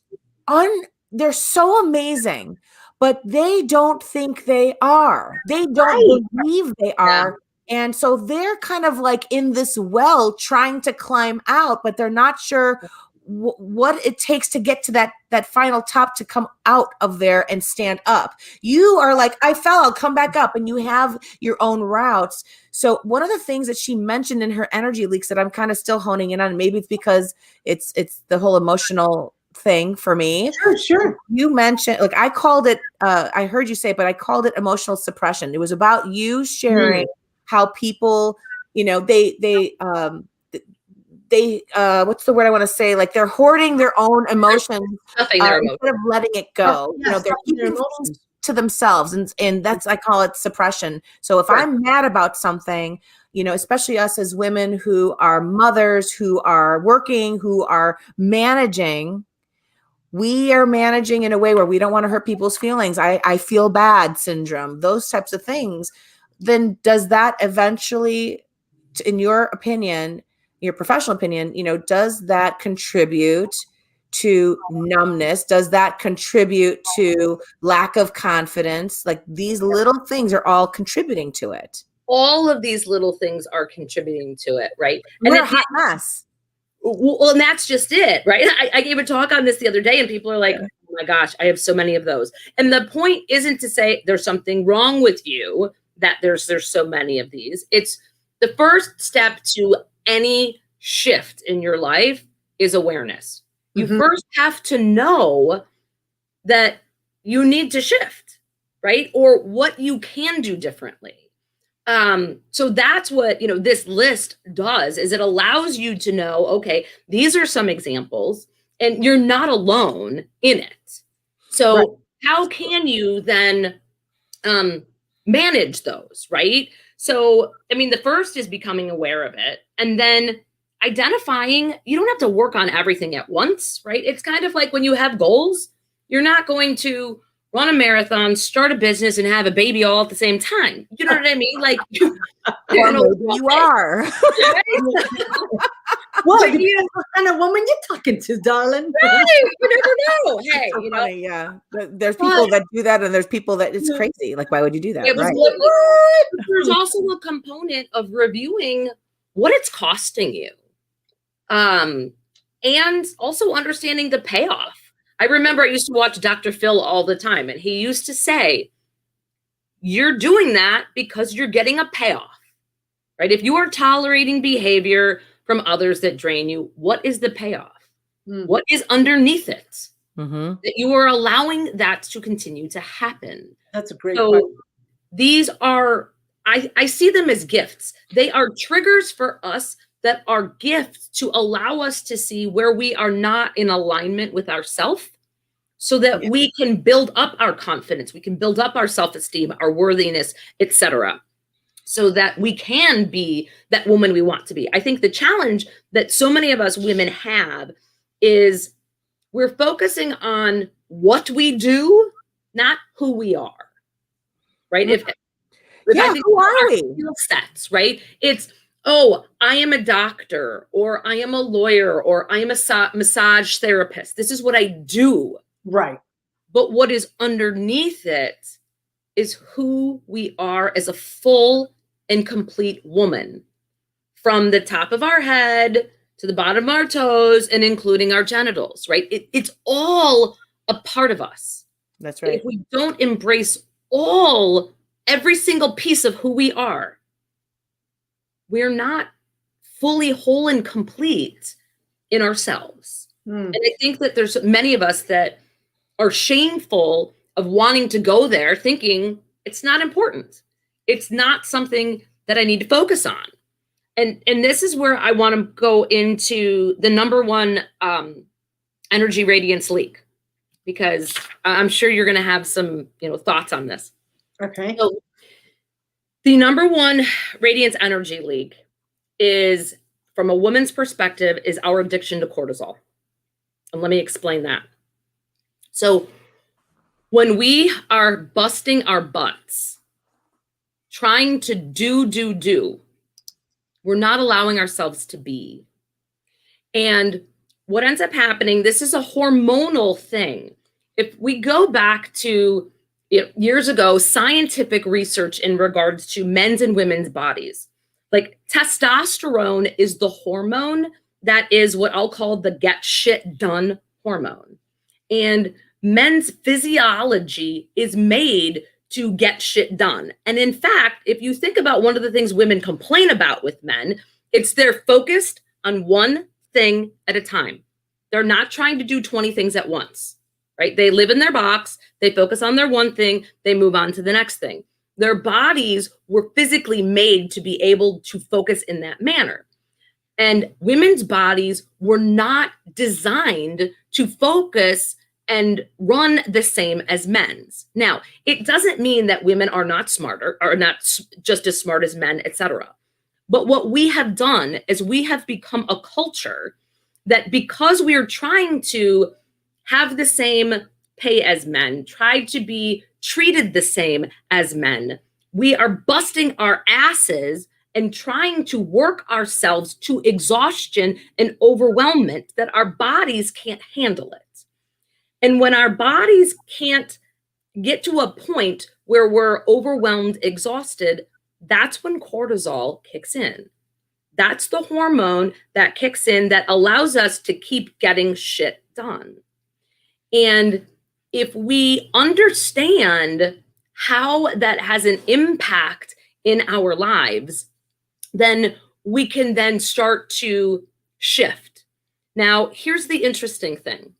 they're so amazing, but they don't think they are. They don't believe they are. Yeah. And so they're kind of like in this well trying to climb out, but they're not sure what it takes to get to that final top to come out of there and stand up. You are like, I fell, I'll come back up, and you have your own routes. So one of the things that she mentioned in her energy leaks that I'm kind of still honing in on, maybe it's because it's the whole emotional thing for me. Sure. You mentioned, like, I called it, I heard you say it, but I called it emotional suppression. It was about you sharing how people, you know, they what's the word I want to say? Like they're hoarding their own emotions instead of letting it go. You know, they're keeping things to themselves, and that's, I call it suppression. So if I'm mad about something, you know, especially us as women who are mothers, who are working, who are managing, we are managing in a way where we don't want to hurt people's feelings. I feel bad syndrome, those types of things. Then does that eventually, in your opinion, your professional opinion, you know, does that contribute to numbness? Does that contribute to lack of confidence? Like these little things are all contributing to it. All of these little things are contributing to it, right? And we're a hot mess. Well, and that's just it, right? I gave a talk on this the other day, and people are like, oh my gosh, I have so many of those. And the point isn't to say there's something wrong with you, that there's so many of these. It's the first step to any shift in your life is awareness. You first have to know that you need to shift, right? Or what you can do differently. So that's what, you know, this list does, is it allows you to know, okay, these are some examples, and you're not alone in it. So how can you then manage those, right? So, I mean, the first is becoming aware of it, and then identifying, you don't have to work on everything at once, right? It's kind of like when you have goals, you're not going to run a marathon, start a business, and have a baby all at the same time. You know what I mean? Like, you are. Well, it depends what kind of woman you're talking to, darling. Right. You never know. Hey, so funny, yeah. There's people that do that, and there's people that it's crazy. Like, why would you do that? Right. There's also a component of reviewing what it's costing you. And also understanding the payoff. I remember I used to watch Dr. Phil all the time, and he used to say, you're doing that because you're getting a payoff, right? If you are tolerating behavior from others that drain you, what is the payoff? What is underneath it? That you are allowing that to continue to happen. That's a great question. These are I see them as gifts. They are triggers for us that are gifts to allow us to see where we are not in alignment with ourselves, so that we can build up our confidence, we can build up our self-esteem, our worthiness, etc., so that we can be that woman we want to be. I think the challenge that so many of us women have is we're focusing on what we do, not who we are, right? If yeah, who are we? Skill sets, right? It's, oh, I am a doctor, or I am a lawyer, or I am a massage therapist. This is what I do. Right. But what is underneath it is who we are as a full and complete woman, from the top of our head to the bottom of our toes and including our genitals, right? It's all a part of us. That's right. If we don't embrace every single piece of who we are, we're not fully whole and complete in ourselves. And I think that there's many of us that are shameful of wanting to go there, thinking it's not important. It's not something that I need to focus on. And this is where I want to go into the number one energy radiance leak, because I'm sure you're going to have some, thoughts on this. Okay. So the number one radiance energy leak is, from a woman's perspective, is our addiction to cortisol. And let me explain that. So when we are busting our butts, trying to do, we're not allowing ourselves to be. And what ends up happening, this is a hormonal thing. If we go back to years ago, scientific research in regards to men's and women's bodies, like testosterone is the hormone that is what I'll call the get shit done hormone. And men's physiology is made to get shit done. And in fact, if you think about one of the things women complain about with men, it's they're focused on one thing at a time. They're not trying to do 20 things at once, right? They live in their box, they focus on their one thing, they move on to the next thing. Their bodies were physically made to be able to focus in that manner. And women's bodies were not designed to focus and run the same as men's. Now, it doesn't mean that women are not smarter, or not just as smart as men, etc. But what we have done is we have become a culture that, because we are trying to have the same pay as men, try to be treated the same as men, we are busting our asses and trying to work ourselves to exhaustion and overwhelmment that our bodies can't handle it. And when our bodies can't get to a point where we're overwhelmed, exhausted, that's when cortisol kicks in. That's the hormone that kicks in that allows us to keep getting shit done. And if we understand how that has an impact in our lives, then we can then start to shift. Now, here's the interesting thing.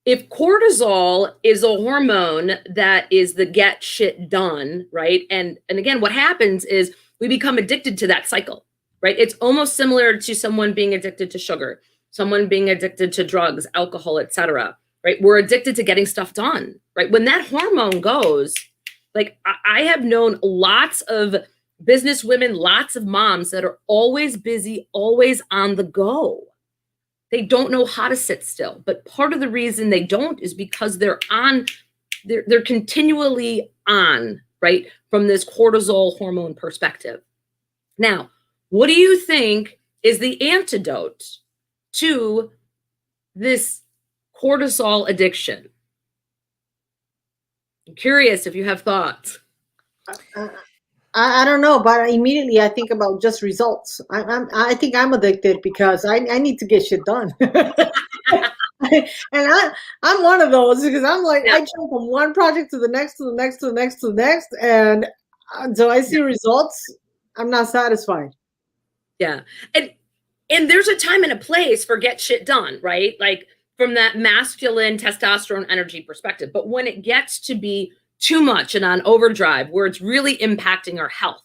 If cortisol is a hormone that is the get shit done, right? And again, what happens is we become addicted to that cycle, right? It's almost similar to someone being addicted to sugar, someone being addicted to drugs, alcohol, etc., right? We're addicted to getting stuff done, right? When that hormone goes, like I have known lots of business women, lots of moms that are always busy, always on the go. They don't know how to sit still. But part of the reason they don't is because they're continually on, right? From this cortisol hormone perspective. Now, what do you think is the antidote to this cortisol addiction? I'm curious if you have thoughts. I don't know, but immediately I think about just results. I think I'm addicted because I need to get shit done. And I'm one of those, because I'm like, I jump from one project to the next, to the next, to the next, to the next. And until I see results, I'm not satisfied. Yeah. And there's a time and a place for get shit done, right? Like from that masculine testosterone energy perspective. But when it gets to be too much and on overdrive where it's really impacting our health.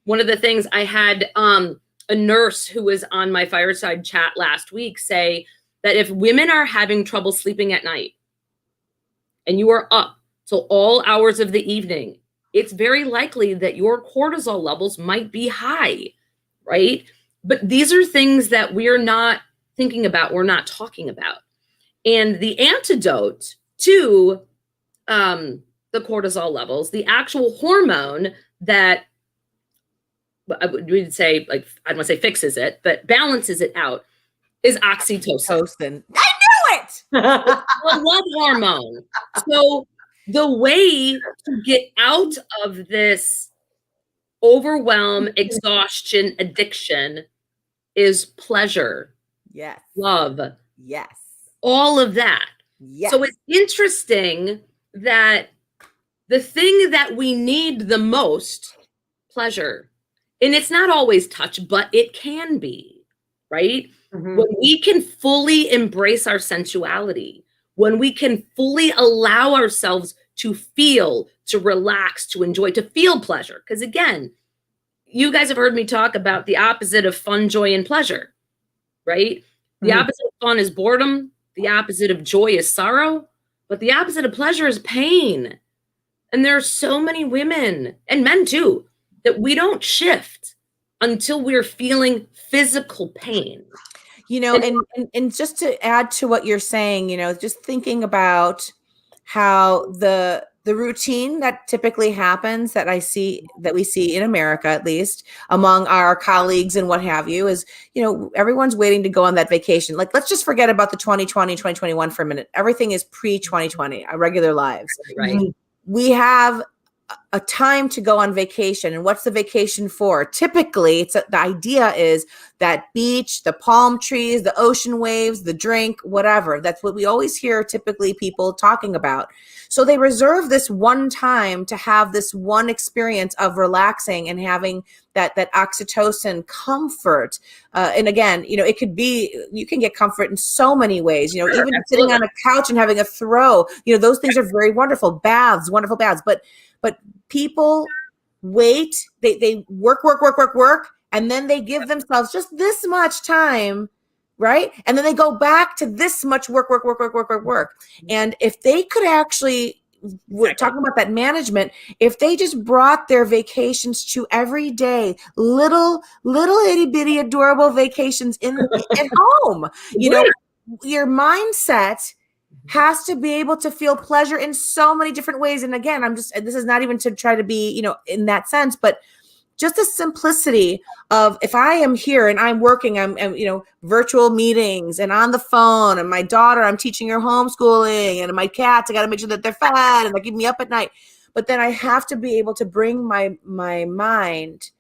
One of the things I had a nurse who was on my fireside chat last week say that if women are having trouble sleeping at night and you are up till all hours of the evening, it's very likely that your cortisol levels might be high, right? But these are things that we're not thinking about, we're not talking about. And the antidote to the cortisol levels, the actual hormone that we'd say, like, I don't want to say fixes it, but balances it out, is oxytocin. I knew it! The love hormone. So the way to get out of this overwhelm, exhaustion, addiction is pleasure. Yes. Love. Yes. All of that. Yes. So it's interesting that the thing that we need the most, pleasure, and it's not always touch, but it can be, right? Mm-hmm. When we can fully embrace our sensuality, when we can fully allow ourselves to feel, to relax, to enjoy, to feel pleasure. Because again, you guys have heard me talk about the opposite of fun, joy, and pleasure, right? The opposite of fun is boredom. The opposite of joy is sorrow. But the opposite of pleasure is pain. And there are so many women, and men too, that we don't shift until we're feeling physical pain. You know, and just to add to what you're saying, you know, just thinking about how the routine that typically happens that we see in America, at least among our colleagues and what have you, is, you know, everyone's waiting to go on that vacation. Like, let's just forget about the 2020, 2021 for a minute. Everything is pre-2020, our regular lives. Right. We have a time to go on vacation. And what's the vacation for? Typically, the idea is that beach, the palm trees, the ocean waves, the drink, whatever. That's what we always hear typically people talking about. So they reserve this one time to have this one experience of relaxing and having that oxytocin comfort. And again, you know, it could be, you can get comfort in so many ways, you know, even sitting on a couch and having a throw, you know, those things are very wonderful. Baths, wonderful baths. But people wait, they work, and then they give themselves just this much time, right? And then they go back to this much work. And if they could actually, we're talking about that management, if they just brought their vacations to every day, little itty bitty adorable vacations at home, you know, your mindset has to be able to feel pleasure in so many different ways. And again, this is not even to try to be, you know, in that sense, but just the simplicity of, if I am here and I'm working, I'm you know, virtual meetings and on the phone, and my daughter, I'm teaching her homeschooling, and my cats, I got to make sure that they're fed and they're keeping me up at night. But then I have to be able to bring my mind,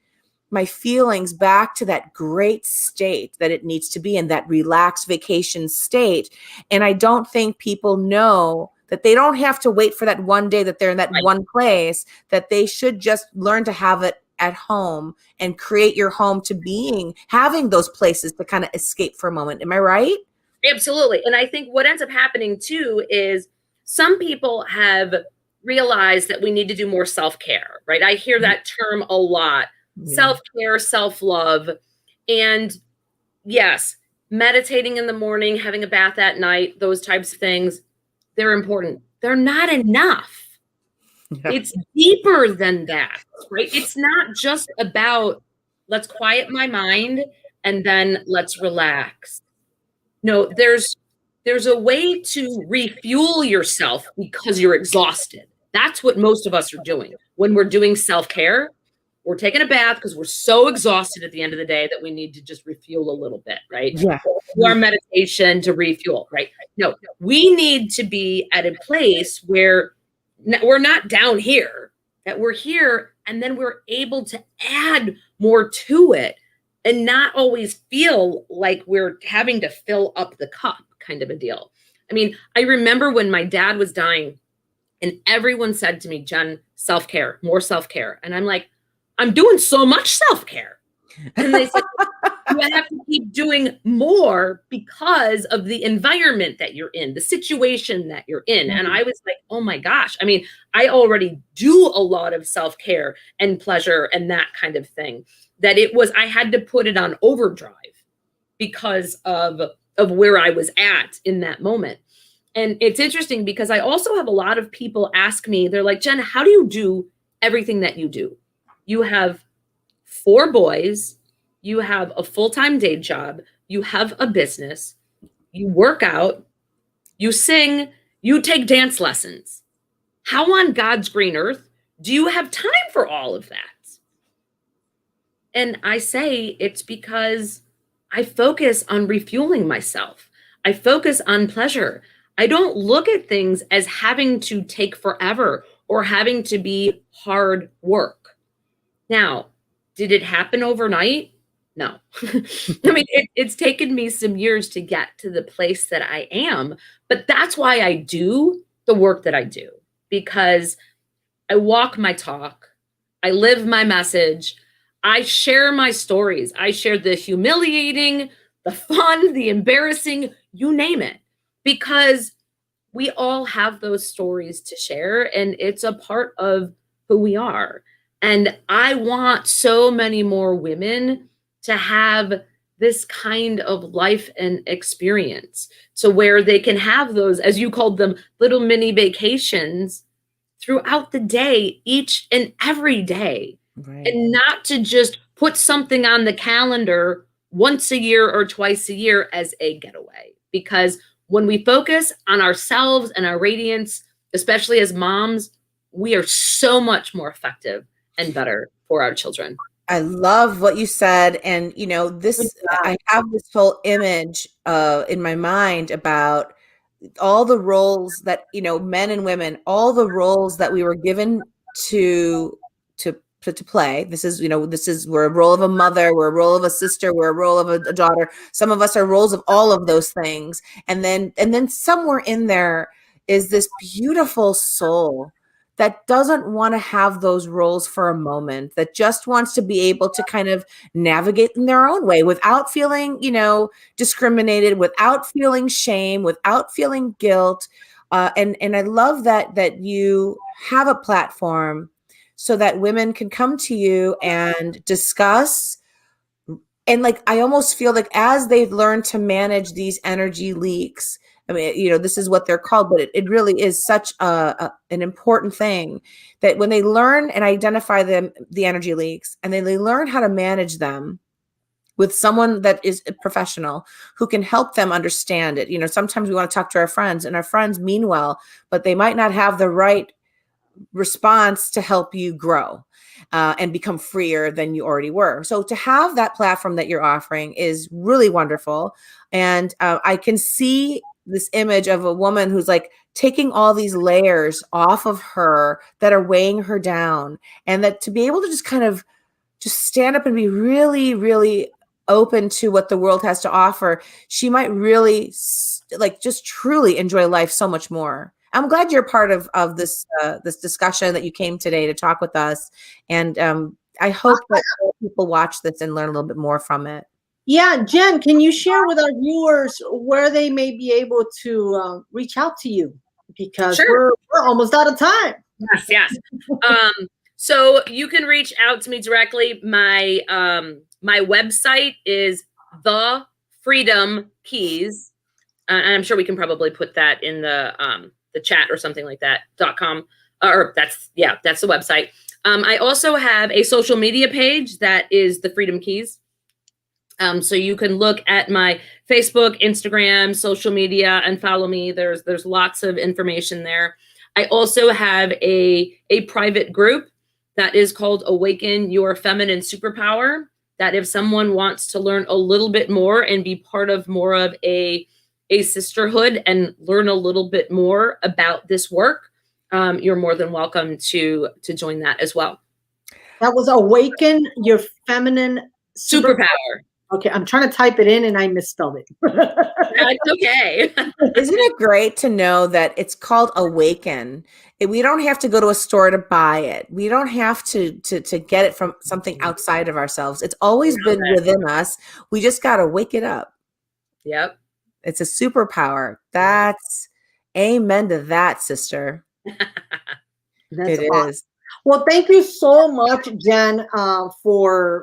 my feelings back to that great state that it needs to be in, that relaxed vacation state. And I don't think people know that they don't have to wait for that one day that they're in that one place, that they should just learn to have it at home and create your home to having those places to kind of escape for a moment. Am I right? Absolutely. And I think what ends up happening too is some people have realized that we need to do more self-care, right? I hear that term a lot. Self-care, self-love. And yes, meditating in the morning, having a bath at night, those types of things, they're important. They're not enough. Yeah. It's deeper than that, right? It's not just about, let's quiet my mind and then let's relax. No, there's a way to refuel yourself because you're exhausted. That's what most of us are doing. When we're doing self-care, we're taking a bath because we're so exhausted at the end of the day that we need to just refuel a little bit, right? Yeah. Do our meditation to refuel, right? No, we need to be at a place where we're not down here, that we're here, and then we're able to add more to it and not always feel like we're having to fill up the cup, kind of a deal. I mean, I remember when my dad was dying and everyone said to me, Jen, self-care, more self-care. And I'm like, I'm doing so much self-care. And they said, you have to keep doing more because of the environment that you're in, the situation that you're in. And I was like, oh my gosh. I mean, I already do a lot of self-care and pleasure and that kind of thing, that I had to put it on overdrive because of where I was at in that moment. And it's interesting because I also have a lot of people ask me, they're like, Jen, how do you do everything that you do? You have 4 boys, you have a full-time day job, you have a business, you work out, you sing, you take dance lessons. How on God's green earth do you have time for all of that? And I say it's because I focus on refueling myself. I focus on pleasure. I don't look at things as having to take forever or having to be hard work. Now, did it happen overnight? No. I mean, it's taken me some years to get to the place that I am, but that's why I do the work that I do, because I walk my talk, I live my message, I share my stories. I share the humiliating, the fun, the embarrassing, you name it, because we all have those stories to share and it's a part of who we are. And I want so many more women to have this kind of life and experience, so where they can have those, as you called them, little mini vacations throughout the day, each and every day. Right. And not to just put something on the calendar once a year or twice a year as a getaway. Because when we focus on ourselves and our radiance, especially as moms, we are so much more effective and better for our children. I love what you said. And, you know, this, I have this whole image in my mind about all the roles that, you know, men and women, all the roles that we were given to play. This is, you know, we're a role of a mother, we're a role of a sister, we're a role of a daughter. Some of us are roles of all of those things. And then somewhere in there is this beautiful soul that doesn't want to have those roles for a moment, that just wants to be able to kind of navigate in their own way without feeling, you know, discriminated, without feeling shame, without feeling guilt. And I love that you have a platform so that women can come to you and discuss. And like, I almost feel like as they've learned to manage these energy leaks, I mean, you know, this is what they're called, but it really is such an important thing that when they learn and identify the energy leaks, and then they learn how to manage them with someone that is a professional who can help them understand it. You know, sometimes we want to talk to our friends and our friends mean well, but they might not have the right response to help you grow and become freer than you already were. So to have that platform that you're offering is really wonderful. And I can see this image of a woman who's like taking all these layers off of her that are weighing her down, and that to be able to just kind of just stand up and be really, really open to what the world has to offer, she might really like just truly enjoy life so much more. I'm glad you're part of this this discussion, that you came today to talk with us. And I hope that people watch this and learn a little bit more from it. Yeah, Jen, can you share with our viewers where they may be able to reach out to you? Because sure. we're almost out of time. Yes. So you can reach out to me directly. My my website is The Freedom Keys. And I'm sure we can probably put that in the chat or something like that, .com, or that's the website. I also have a social media page that is The Freedom Keys. So you can look at my Facebook, Instagram, social media, and follow me. There's lots of information there. I also have a private group that is called Awaken Your Feminine Superpower, that if someone wants to learn a little bit more and be part of more of a sisterhood and learn a little bit more about this work, you're more than welcome to join that as well. That was Awaken Your Feminine Superpower. Okay, I'm trying to type it in and I misspelled it. That's okay. Isn't it great to know that it's called awaken? We don't have to go to a store to buy it. We don't have to get it from something outside of ourselves. It's always been within us. We just got to wake it up. Yep. It's a superpower. That's amen to that, sister. That's it awesome. is. Well, thank you so much, Jen, for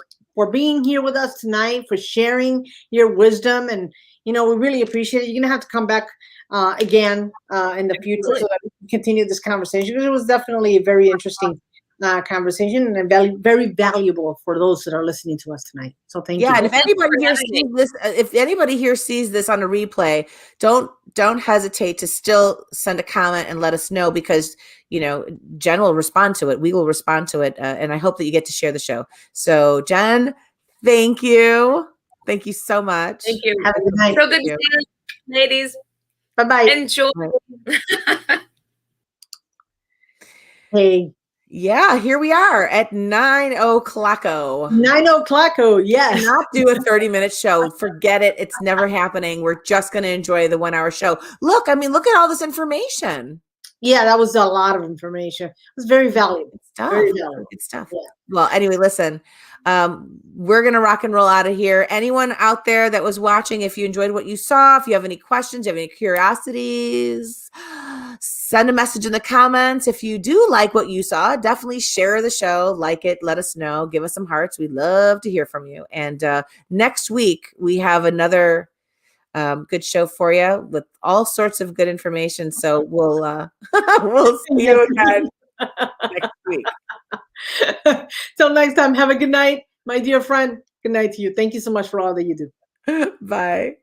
being here with us tonight, for sharing your wisdom. And, we really appreciate it. You're going to have to come back again in the future so that we can continue this conversation, because it was definitely a very interesting conversation and very valuable for those that are listening to us tonight. So thank you. And if anybody here sees this on a replay, don't hesitate to still send a comment and let us know, because Jen will respond to it. We will respond to it, and I hope that you get to share the show. So Jen, thank you so much. Thank you. Have a good night. So good to see you, ladies. Bye-bye. Enjoy. Hey. Yeah, here we are at 9 o'clock. 9 o'clock. Yes. Not do a 30-minute show. Forget it. It's never happening. We're just going to enjoy the 1 hour show. Look at all this information. Yeah, that was a lot of information. It was very valuable. Good stuff. Yeah. Well, anyway, listen, we're going to rock and roll out of here. Anyone out there that was watching, if you enjoyed what you saw, if you have any questions, you have any curiosities, send a message in the comments. If you do like what you saw, definitely share the show, like it, let us know, give us some hearts. We'd love to hear from you. And next week, we have another good show for you with all sorts of good information. So we'll see you again next week. Till next time, have a good night, my dear friend. Good night to you. Thank you so much for all that you do. Bye.